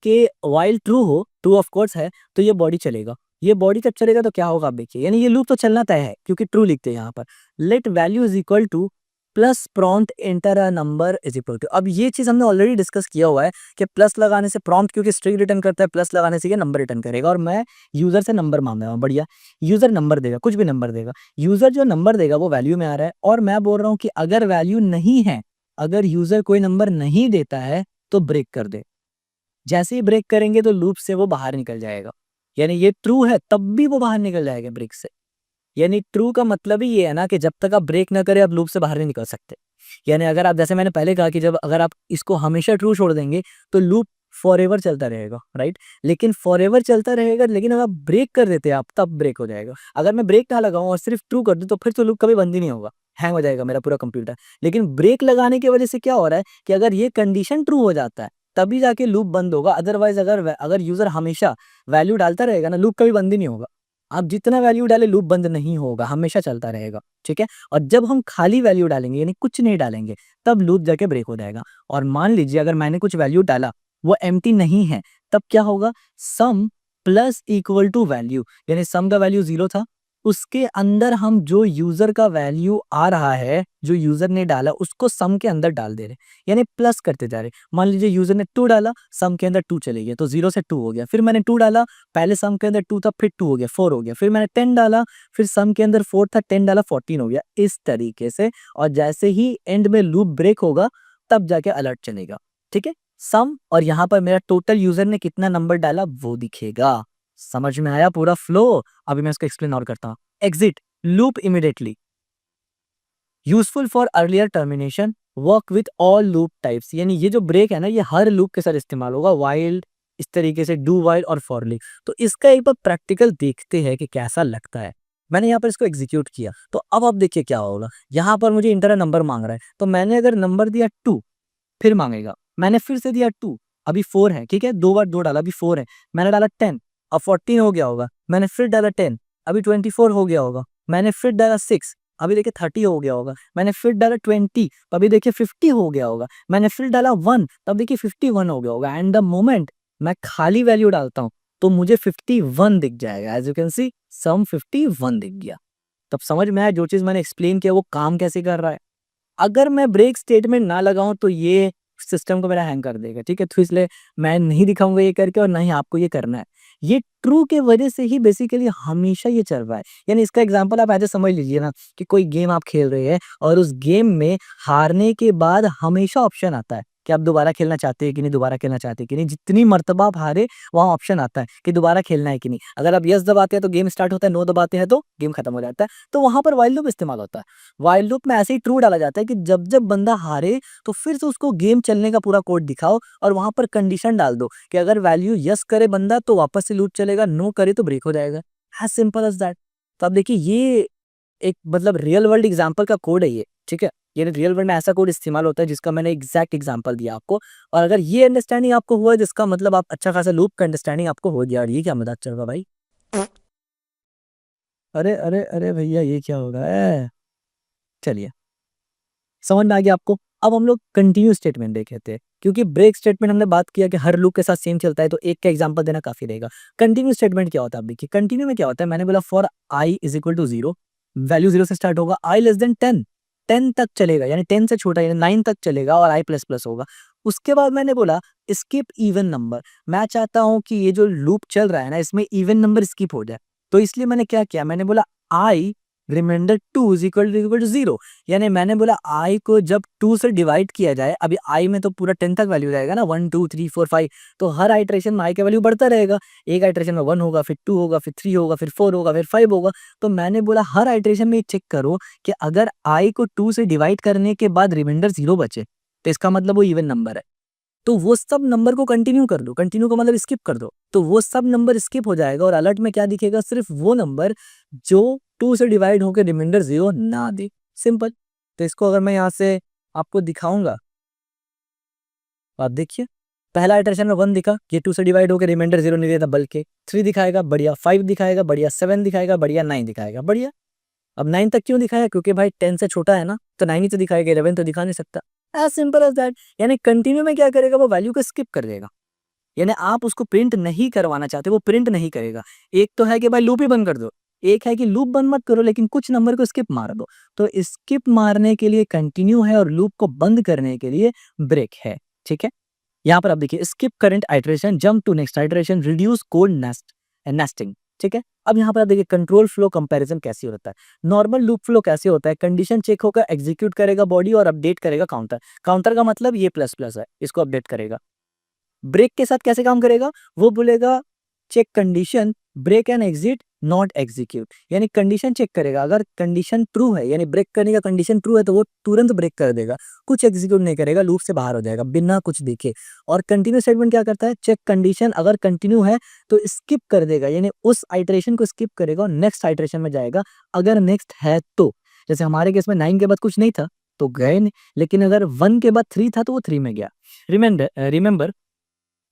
कि वाइल ट्रू हो, ट्रू ऑफ कोर्स है, तो ये बॉडी चलेगा। ये बॉडी जब चलेगा तो क्या होगा आप देखिए, यानी ये लूप तो चलना तय है क्योंकि ट्रू लिखते हैं यहाँ पर। Let value is equal to plus prompt enter a number is equal to. अब ये चीज हमने ऑलरेडी डिस्कस किया हुआ है कि प्लस लगाने से प्रॉम्प्ट क्योंकि स्ट्रिंग रिटर्न करता है, प्लस लगाने से ये नंबर रिटर्न करेगा, और मैं यूजर से नंबर मांग रहा हूँ। बढ़िया, यूजर नंबर देगा, कुछ भी नंबर देगा। यूजर जो नंबर देगा वो वैल्यू में आ रहा है, और मैं बोल रहा हूँ कि अगर वैल्यू नहीं है, अगर यूजर कोई नंबर नहीं देता है तो ब्रेक कर दे। जैसे ही ब्रेक करेंगे तो लूप से वो बाहर निकल जाएगा, यानी ये ट्रू है तब भी वो बाहर निकल जाएगा ब्रेक से। यानी ट्रू का मतलब ही ये है ना कि जब तक आप ब्रेक ना करें आप लूप से बाहर नहीं निकल सकते। यानी अगर आप, जैसे मैंने पहले कहा कि जब अगर आप इसको हमेशा ट्रू छोड़ देंगे तो लूप फॉरएवर चलता रहेगा, राइट। लेकिन फॉरएवर चलता रहेगा, लेकिन अगर आप ब्रेक कर देते हैं आप, तब ब्रेक हो जाएगा। अगर मैं ब्रेक ना लगाऊं और सिर्फ ट्रू कर दूं तो फिर तो लूप कभी बंद ही नहीं होगा, हैंग हो जाएगा मेरा पूरा कंप्यूटर। लेकिन ब्रेक लगाने की वजह से क्या हो रहा है कि अगर ये कंडीशन ट्रू हो जाता है तभी जाके लूप बंद होगा। अदरवाइज अगर यूजर हमेशा वैल्यू डालता रहेगा ना, लूप कभी बंद ही नहीं होगा। आप जितना वैल्यू डाले लूप बंद नहीं होगा, हमेशा चलता रहेगा, ठीक है। और जब हम खाली वैल्यू डालेंगे यानी कुछ नहीं डालेंगे, तब लूप जाके ब्रेक हो जाएगा। और मान लीजिए अगर मैंने कुछ वैल्यू डाला, वो एम्प्टी नहीं है, तब क्या होगा, सम प्लस इक्वल टू वैल्यू, यानी सम का वैल्यू 0 था, उसके अंदर हम जो यूजर का वैल्यू आ रहा है, जो यूजर ने डाला उसको सम के अंदर डाल दे रहे, यानी प्लस करते जा रहे। मान लीजिए यूजर ने 2 डाला, सम के अंदर 2 चले गया, तो 0 से 2 हो गया। फिर मैंने 2 डाला, पहले सम के अंदर 2 था, फिर 2 हो गया, 4 हो गया। फिर मैंने 10 डाला, फिर सम के अंदर 4 था, 10 डाला, 14 हो गया, इस तरीके से। और जैसे ही एंड में लूप ब्रेक होगा, तब जाके अलर्ट चलेगा, ठीक है। सम और यहाँ पर मेरा टोटल यूजर ने कितना नंबर डाला वो दिखेगा। समझ में आया पूरा फ्लो? अभी मैं इसको एक्सप्लेन और करता हूँ। Exit loop immediately, useful for earlier termination, work with all loop types, यानी ये जो ब्रेक है ना, ये हर लूप के साथ इस्तेमाल होगा, वाइल, इस तरीके से डू वाइल और फॉर लूप। तो इसका एक बार प्रैक्टिकल देखते हैं कि कैसा लगता है। मैंने यहाँ पर इसको एग्जीक्यूट किया, तो अब आप देखिए क्या होगा। यहाँ पर मुझे इंटर नंबर मांग रहा है, तो मैंने अगर नंबर दिया 2, फिर मांगेगा। मैंने फिर से दिया 2, अभी 4 है, ठीक है, 2 बार 2 डाला, अभी 4 है। मैंने डाला 10, अब 14 हो गया होगा। मैंने फिर डाला 10, अभी 24 हो गया होगा। मैंने फिर डाला 6, अभी देखिए 30 हो गया होगा। मैंने फिर डाला 20, अभी देखिए 50 हो गया होगा। मैंने फिर डाला 1, तब देखिए 51 हो गया होगा। एंड द मोमेंट मैं खाली वैल्यू डालता हूँ, तो मुझे 51 दिख जाएगा। एज यू कैन सी, सम 51 दिख गया। तब समझ में आया जो चीज मैंने एक्सप्लेन किया वो काम कैसे कर रहा है। अगर मैं ब्रेक स्टेटमेंट ना लगाऊं तो ये सिस्टम को मेरा हैंग कर देगा, ठीक है। तो इसलिए मैं नहीं दिखाऊंगा ये करके, और ना ही आपको ये करना है। ये ट्रू के वजह से ही बेसिकली हमेशा ये चल रहा है। यानी इसका एग्जांपल आप ऐसे समझ लीजिए ना, कि कोई गेम आप खेल रहे हैं और उस गेम में हारने के बाद हमेशा ऑप्शन आता है कि आप दोबारा खेलना चाहते हैं कि नहीं, दोबारा खेलना चाहते हैं कि नहीं। जितनी मर्तबा आप हारे, वहाँ ऑप्शन आता है कि दोबारा खेलना है कि नहीं। अगर आप यस दबाते हैं तो गेम स्टार्ट होता है, नो दबाते हैं तो गेम खत्म हो जाता है। तो वहां पर वाइल लूप इस्तेमाल होता है। वाइल लूप में ऐसे ही ट्रू डाला जाता है कि जब जब बंदा हारे, तो फिर से उसको गेम चलने का पूरा कोड दिखाओ और वहां पर कंडीशन डाल दो कि अगर वैल्यू यस करे बंदा तो वापस से लूप चलेगा, नो करे तो ब्रेक हो जाएगा। As simple as that. तो आप देखिए, ये एक मतलब रियल वर्ल्ड एग्जांपल का कोड है ये, ठीक है। ये रियल वर्ल्ड में ऐसा कोड इस्तेमाल होता है जिसका मैंने एग्जैक्ट एग्जांपल दिया आपको। और अगर ये अंडरस्टैंडिंग आपको हुआ, जिसका मतलब आप अच्छा खासा लूप का अंडरस्टैंडिंग आपको हो गया। और ये क्या मजाक चल रहा भाई? अरे अरे अरे भैया, ये क्या हो रहा है? चलिए, समझ में आ गया आपको। अब हम लोग कंटिन्यू स्टेटमेंट देख लेते हैं, क्योंकि ब्रेक स्टेटमेंट हमने बात किया कि हर लूप के साथ सेम चलता है, तो एक का एग्जांपल देना काफी रहेगा। कंटिन्यू स्टेटमेंट क्या होता है? आप देखिए, कंटिन्यू में क्या होता है। मैंने बोला for I is equal to 0, value 0 से स्टार्ट होगा, आई लेस देन 10, 10 तक चलेगा, यानी 10 से छोटा यानी 9 तक चलेगा, और आई प्लस प्लस होगा। उसके बाद मैंने बोला स्किप इवन नंबर। मैं चाहता हूं कि ये जो लूप चल रहा है ना, इसमें इवन नंबर स्किप हो जाए। तो इसलिए मैंने क्या किया, मैंने बोला आई रिमाइंडर 2 इज इक्वल टू 0, यानी मैंने बोला आई को जब 2 से डिवाइड किया जाए, अभी आई में तो पूरा 10 तक वैल्यू जाएगा ना, 1 2 3 4 5, तो हर आइट्रेशन में आई का वैल्यू बढ़ता रहेगा। एक आइट्रेशन में 1 होगा, फिर 2 होगा, फिर 3 होगा, फिर 4 होगा, फिर 5 होगा। तो मैंने बोला हर आइट्रेशन में चेक करो कि अगर आई को 2 से डिवाइड करने के बाद रिमाइंडर 0 बचे, तो इसका मतलब वो इवन नंबर है। तो वो सब नंबर को कंटिन्यू कर दो, कंटिन्यू का मतलब स्किप कर दो, तो वो सब नंबर स्किप हो जाएगा। और अलर्ट में क्या दिखेगा, सिर्फ वो नंबर जो 2 से डिवाइड होकर रिमाइंडर 0 ना दे। सिंपल। तो इसको अगर मैं यहाँ से आपको दिखाऊंगा, तो आप देखिए, पहला इटरेशन में 1 दिखा, ये 2 से डिवाइड होकर रिमाइंडर 0 नहीं देता, बल्कि 3 दिखाएगा, बढ़िया, 5 दिखाएगा, बढ़िया, 7 दिखाएगा, बढ़िया, 9 दिखाएगा, बढ़िया। अब 9 तक क्यों दिखाया? क्योंकि भाई 10 से छोटा है ना, तो 9 ही तो दिखाएगा, 11 तो दिखा नहीं सकता। As simple as that. यानी कंटिन्यू में क्या करेगा, वो वैल्यू को स्किप कर देगा। यानी आप उसको प्रिंट नहीं करवाना चाहते, वो प्रिंट नहीं करेगा। एक तो है कि भाई लूप ही बंद कर दो, एक है कि लूप बंद मत करो लेकिन कुछ नंबर को स्किप मार दो। तो स्किप मारने के लिए कंटिन्यू है और लूप को बंद करने के लिए ब्रेक है, ठीक है। यहाँ पर आप देखिए, skip current iteration, jump to next iteration, reduce code nesting, ठीक है। अब यहाँ पर आप देखिए कंट्रोल फ्लो कंपैरिजन कैसे होता है। नॉर्मल लूप फ्लो कैसे होता है, कंडीशन चेक होकर एग्जीक्यूट करेगा बॉडी और अपडेट करेगा काउंटर। काउंटर का मतलब ये प्लस प्लस है, इसको अपडेट करेगा। ब्रेक के साथ कैसे काम करेगा, वो बोलेगा check condition, break and exit, not execute. यानी कंडीशन चेक करेगा, अगर कंडीशन ट्रू है यानी ब्रेक करने का कंडीशन ट्रू है, तो वो तुरंत ब्रेक कर देगा, कुछ एग्जीक्यूट नहीं करेगा, लूप से बाहर हो जाएगा बिना कुछ देखे। और कंटिन्यू स्टेटमेंट क्या करता है, चेक कंडीशन, अगर कंटिन्यू है तो स्किप कर देगा, यानी उस आइटरेशन को स्किप करेगा और नेक्स्ट आइटरेशन में जाएगा, अगर नेक्स्ट है तो। जैसे हमारे केस में 9 के बाद कुछ नहीं था तो गए नहीं, लेकिन अगर 1 के बाद 3 था तो वो 3 में गया। Remember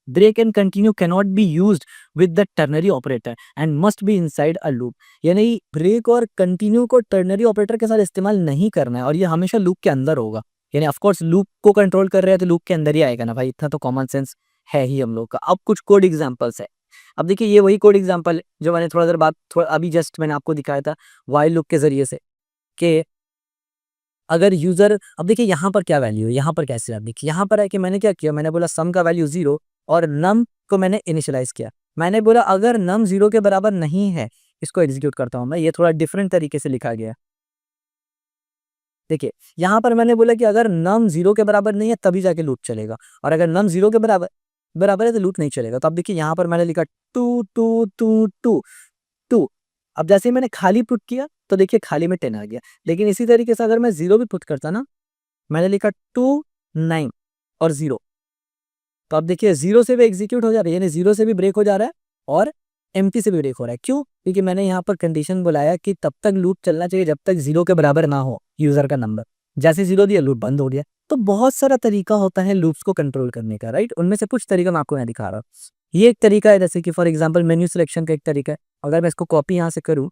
break and continue cannot be used with the ternary operator and must be inside a loop. यानी ब्रेक और कंटिन्यू को टर्नरी ऑपरेटर के साथ इस्तेमाल नहीं करना है और ये हमेशा लूप के अंदर होगा। यानी ऑफ कोर्स लूप को कंट्रोल कर रहे हैं तो लूप के अंदर ही आएगा ना भाई, इतना तो कॉमन सेंस है ही हम लोग का। अब कुछ कोड एग्जांपल्स है। अब देखिए ये वही कोड एग्जांपल है जो मैंने थोड़ा देर बाद थोड़ा अभी जस्ट मैंने आपको दिखाया था व्हाइल लूप के जरिए से, कि अगर यूजर, अब देखिए यहाँ पर क्या वैल्यू है, यहाँ पर कैसे आप देखिए यहाँ पर है कि मैंने क्या किया, मैंने बोला सम का वैल्यू 0 और नम को मैंने इनिशियलाइज किया। मैंने बोला अगर नम 0 के बराबर नहीं है, इसको एग्जीक्यूट करता हूँ मैं, ये थोड़ा डिफरेंट तरीके से लिखा गया है। देखिए यहाँ पर मैंने बोला कि अगर नम 0 के बराबर नहीं है तभी जाके लूप चलेगा, और अगर नम 0 के बराबर बराबर है तो लूप नहीं चलेगा। तो अब देखिए यहाँ पर मैंने लिखा two two two two two. अब जैसे ही मैंने खाली पुट किया तो देखिए खाली में 10 आ गया। लेकिन इसी तरीके से अगर मैं 0 भी पुट करता ना, मैंने लिखा 2 9 और 0, तो अब देखिए 0 से भी एग्जीक्यूट हो जा रहा है, यानी 0 से भी ब्रेक हो जा रहा है और एम्प्टी से भी ब्रेक हो रहा है। क्यों? क्योंकि मैंने यहाँ पर कंडीशन बुलाया कि तब तक लूप चलना चाहिए जब तक 0 के बराबर ना हो यूजर का नंबर। जैसे 0 दिया लूप बंद हो गया। तो बहुत सारा तरीका होता है लूप्स को कंट्रोल करने का, राइट? उनमें से कुछ तरीका मैं आपको यहाँ दिखा रहा हूँ। ये एक तरीका है, जैसे कि फॉर एग्जाम्पल मेन्यू सिलेक्शन का एक तरीका है। अगर मैं इसको कॉपी यहाँ से करूँ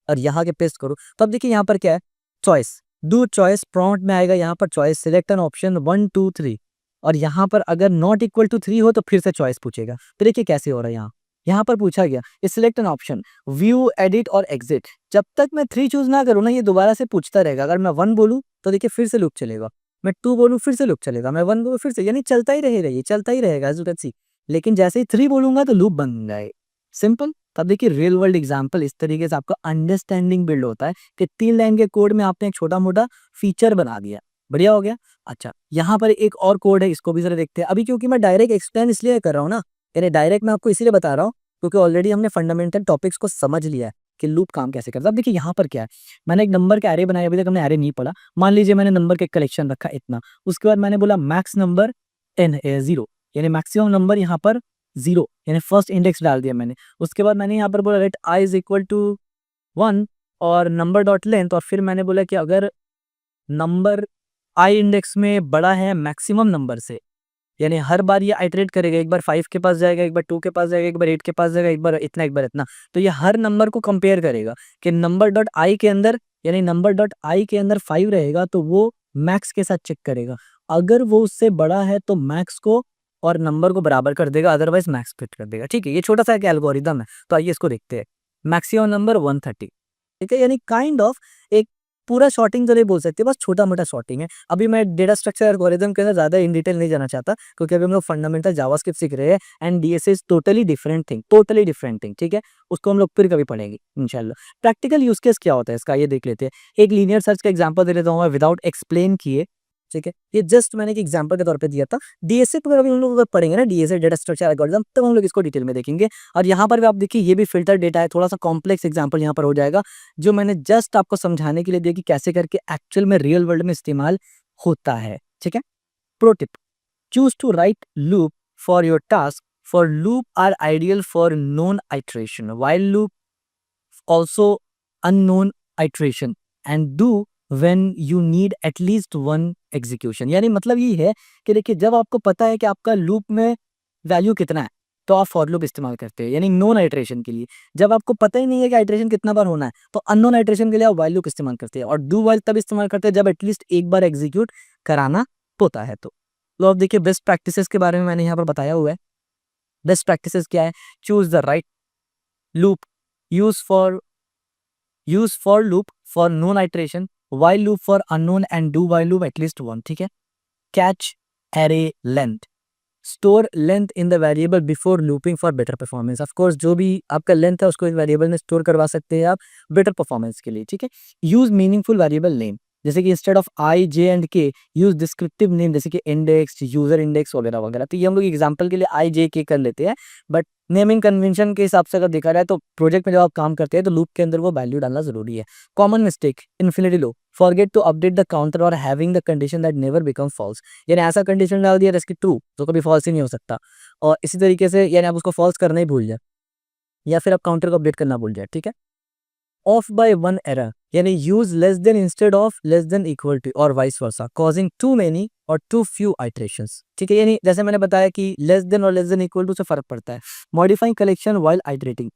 और यहाँ के पेस्ट करूँ तो अब देखिए यहाँ पर क्या है, चॉइस, डू चॉइस प्रॉम्प्ट में आएगा यहाँ पर चॉइस, सिलेक्ट एन ऑप्शन 1 2 3, और यहाँ पर अगर नॉट इक्वल टू 3 हो तो फिर से चॉइस पूछेगा। तो देखिए कैसे हो रहा है, यहाँ पर पूछा गया select an option, view, edit और एग्जिट। जब तक मैं 3 चूज ना करूँ ना, ये दोबारा से पूछता रहेगा। अगर मैं 1 बोलूँ तो देखिए फिर से लूप चलेगा, मैं 2 बोलूँ फिर से लूप चलेगा, मैं 1 बोलूँ फिर से, यानी चलता ही रहेगा, ये चलता ही रहेगा एज यू कैन सी। लेकिन जैसे ही 3 बोलूंगा तो लूप बन जाए, सिंपल। तब देखिए रियल वर्ल्ड एग्जांपल इस तरीके से आपका अंडरस्टैंडिंग बिल्ड होता है कि 3 लाइन के कोड में आपने एक छोटा मोटा फीचर बना दिया, बढ़िया हो गया। अच्छा यहाँ पर एक और कोड है, इसको भी जरा देखते हैं। अभी क्योंकि मैं डायरेक्ट एक्सप्लेन इसलिए कर रहा हूँ ना, यानी डायरेक्ट मैं आपको इसीलिए बता रहा हूँ क्योंकि ऑलरेडी हमने फंडामेंटल टॉपिक्स को समझ लिया है कि लूप काम कैसे करता है। अब देखिए यहाँ पर क्या है, मैंने एक नंबर का एरे बनाया, अभी तक हमने एरे नहीं पढ़ा। मान लीजिए मैंने नंबर के कलेक्शन रखा इतना, उसके बाद मैंने बोला मैक्स नंबर 0, यानी मैक्सिमम नंबर यहाँ पर 0, यानी फर्स्ट इंडेक्स डाल दिया मैंने। उसके बाद मैंने यहाँ पर बोला let I is equal to 1 और नंबर डॉट लेंथ, और फिर मैंने बोला कि अगर नंबर आई इंडेक्स में बड़ा है मैक्सिमम नंबर से, यानी हर बार ये आइटरेट करेगा, एक बार 5 के पास जाएगा, एक बार 2 के पास जाएगा, एक बार 8 के पास जाएगा, एक बार इतना, एक बार इतना। तो ये हर नंबर को कंपेयर करेगा कि नंबर डॉट आई के अंदर, यानी नंबर डॉट आई के अंदर 5 रहेगा तो वो मैक्स के साथ चेक करेगा। अगर वो उससे बड़ा है तो मैक्स को और नंबर को बराबर कर देगा, अदरवाइज मैक्स फिट कर देगा। ठीक है, ये छोटा सा एक एल्गोरिदम है। तो आइए इसको देखते हैं। मैक्सिमम नंबर 130, ठीक है, यानी काइंड ऑफ एक पूरा शॉर्टिंग तो नहीं बोल सकते, बस छोटा मोटा शॉर्टिंग है। अभी मैं डेटा स्ट्रक्चर एल्गोरिदम के अंदर ज्यादा इन डिटेल नहीं जाना चाहता क्योंकि अभी हम लोग फंडामेंटल जावास्क्रिप्ट सीख रहे हैं and DSA is totally different thing, totally different thing. ठीक है, उसको हम लोग फिर कभी पढ़ेंगे इंशाल्लाह। प्रैक्टिकल यूज केस क्या होता है इसका, ये देख लेते हैं। एक लीनियर सर्च का एग्जांपल दे देता हूँ मैं विदाउट एक्सप्लेन किए। ठीक है, ये जस्ट मैंने एक एग्जांपल के तौर पे दिया था। डीएसए पर अभी हम लोग पढ़ेंगे ना, डीएसए डेटा स्ट्रक्चर एल्गोरिदम, तब हम लोग इसको डिटेल में देखेंगे। और यहाँ पर भी आप देखिए ये भी फिल्टर डेटा है, थोड़ा सा कॉम्प्लेक्स एग्जांपल यहाँ पर हो जाएगा जो मैंने जस्ट आपको समझाने के लिए दिया कि कैसे करके एक्चुअल में रियल वर्ल्ड में इस्तेमाल होता है। ठीक है, pro tip, choose to write loop for your task, for loop are ideal for known iteration while loop also unknown iteration and do when you need at least one execution। यानी मतलब ये है कि देखिए जब आपको पता है कि आपका लूप में वैल्यू कितना है तो आप फॉर लूप इस्तेमाल करते हैं, यानी नोन आइट्रेशन के लिए। जब आपको पता ही नहीं है कि आइट्रेशन कितना बार होना है तो अननोन आइट्रेशन के लिए आप वाइल लूप इस्तेमाल करते हैं, और डू वाइल तब इस्तेमाल करते हैं जब एटलीस्ट एक बार एग्जीक्यूट कराना होता है। तो अब देखिए बेस्ट प्रैक्टिसेस के बारे में मैंने यहाँ पर बताया हुआ है। बेस्ट प्रैक्टिसेस क्या है, choose the right loop, use for loop for known iteration, while loop for unknown and do while loop at least one। ठीक है, catch array length, store length in the variable before looping for better performance. Of course जो भी आपका length है उसको इस variable में store करवा सकते हैं आप बेटर परफॉर्मेंस के लिए। ठीक है, यूज मीनिंगफुल वेरिएबल नेम, जैसे कि instead of I J and के यूज डिस्क्रिप्टिव नेम, जैसे कि इंडेक्स, यूजर इंडेक्स वगैरह वगैरह। तो ये हम लोग एग्जांपल के लिए आई जे के कर लेते हैं, बट नेमिंग कन्वेंशन के हिसाब से अगर देखा जाए तो प्रोजेक्ट में जब आप काम करते हैं तो लूप के अंदर वो वैल्यू डालना जरूरी है। कॉमन मिस्टेक, इन्फिनिटी लो, forget to update the counter और having the condition that never become false, यानी ऐसा कंडीशन डाल दिया जिसकी ट्रू तो कभी फॉल्स ही नहीं हो सकता। और इसी तरीके से यानी आप उसको फॉल्स करना ही भूल जाए या फिर आप काउंटर को अपडेट करना भूल जाए। ठीक है, ऑफ बाय वन एरर, यानी use less than instead of less than equal to और vice versa, causing too many और टू फ्यू आइटरेशंस, ठीक है। यानी जैसे मैंने बताया कि लेस देन और लेस देन इक्वल टू से फर्क पड़ता है। Modifying collection while iterating,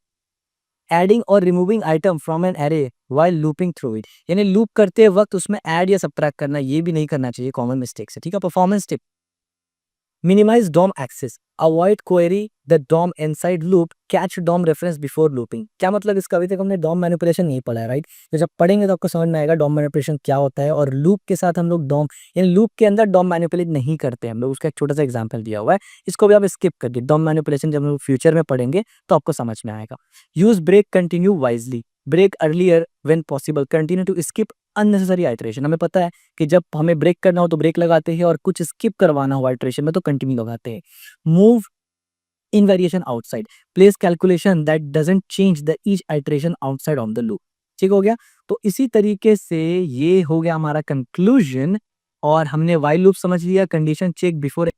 adding और removing item from an array while looping through it, यानी लूप करते वक्त उसमें ऐड या सब्ट्रैक्ट करना, ये भी नहीं करना चाहिए, कॉमन मिस्टेक है, ठीक है। Performance tip, minimize DOM access, avoid query the DOM inside loop, catch DOM reference before looping। क्या मतलब इसका, अभी तक हमने DOM मैनिपुलेशन नहीं पढ़ा है, राइट। तो जब पढ़ेंगे तो आपको समझ में आएगा DOM मैनिपुलेशन क्या होता है, और लूप के साथ हम लोग DOM यानी लूप के अंदर DOM मैनिपुलेट नहीं करते हम लोग, उसका एक छोटा सा एग्जांपल दिया हुआ है, इसको भी आप स्किप कर दिए। DOM मैनिपुलेशन जब हम लोग फ्यूचर में पढ़ेंगे तो आपको समझ में आएगा। Use break continue wisely, break earlier when possible, continue to skip unnecessary iteration. हमें पता है कि जब हमें ब्रेक करना हो तो ब्रेक लगाते हैं, और कुछ स्किप करवाना हो आइटरेशन में तो कंटिन्यू लगाते हैं। Move in variation outside, place calculation that doesn't change the each iteration outside of the loop. ठीक हो गया। तो इसी तरीके से ये हो गया हमारा कंक्लूजन, और हमने व्हाइल लूप समझ लिया, कंडीशन चेक बिफोर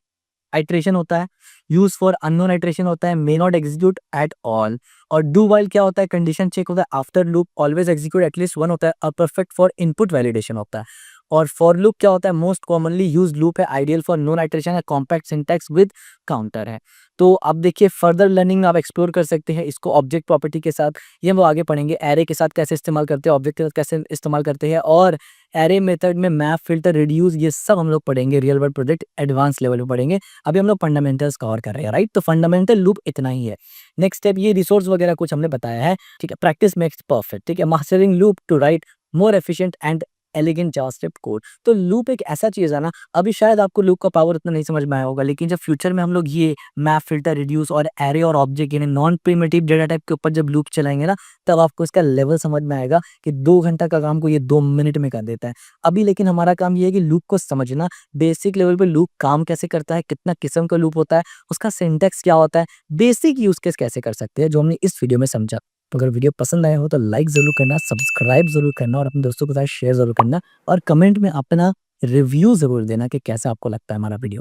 आइटरेशन होता है, यूज फॉर अननोन आइटरेशन होता है, may not execute at all, और डू वाइल क्या होता है, कंडीशन चेक होता है, after loop always execute at least one होता है, a perfect for input validation होता है, और फॉर लूप क्या होता है, मोस्ट कॉमनली यूज लूप है, आइडियल फॉर नोन आइटरेशन है, कॉम्पैक्ट सिंटैक्स विद काउंटर है। तो आप देखिए फर्दर लर्निंग में आप एक्सप्लोर कर सकते हैं इसको ऑब्जेक्ट प्रॉपर्टी के साथ, ये हम वो आगे पढ़ेंगे, एरे के साथ कैसे इस्तेमाल करते हैं, ऑब्जेक्ट के साथ कैसे इस्तेमाल करते हैं, और एरे मेथड में मैप, फिल्टर, रिड्यूस, ये सब हम लोग पढ़ेंगे, real world project advance level पे पढ़ेंगे। अभी हम लोग फंडामेंटल्स कवर कर रहे हैं, राइट। तो फंडामेंटल लूप इतना ही है। नेक्स्ट स्टेप, ये रिसोर्स वगैरह कुछ हमने बताया है, ठीक है। प्रैक्टिस मेक्स परफेक्ट, ठीक है। Mastering loop to write more efficient and elegant JavaScript code. तो लूप एक ऐसा चीज है ना, अभी शायद आपको लूप का पावर उतना नहीं समझ में आया होगा, लेकिन जब फ्यूचर में हम लोग ये मैप, फिल्टर, रिड्यूस और एरे और ऑब्जेक्ट यानी नॉन प्रिमिटिव डेटा टाइप के ऊपर जब लूप चलाएंगे ना, तब आपको इसका लेवल समझ में आएगा कि 2 घंटा का काम को ये 2 मिनट में कर देता है। अभी लेकिन हमारा काम ये है कि लूप को समझना, बेसिक लेवल पे लूप काम कैसे करता है, कितना किस्म का लूप होता है, उसका सिंटैक्स क्या होता है, बेसिक यूज केस कैसे कर सकते हैं, जो हमने इस वीडियो में समझा। तो अगर वीडियो पसंद आया हो तो लाइक ज़रूर करना, सब्सक्राइब ज़रूर करना, और अपने दोस्तों के साथ शेयर ज़रूर करना, और कमेंट में अपना रिव्यू ज़रूर देना कि कैसा आपको लगता है हमारा वीडियो।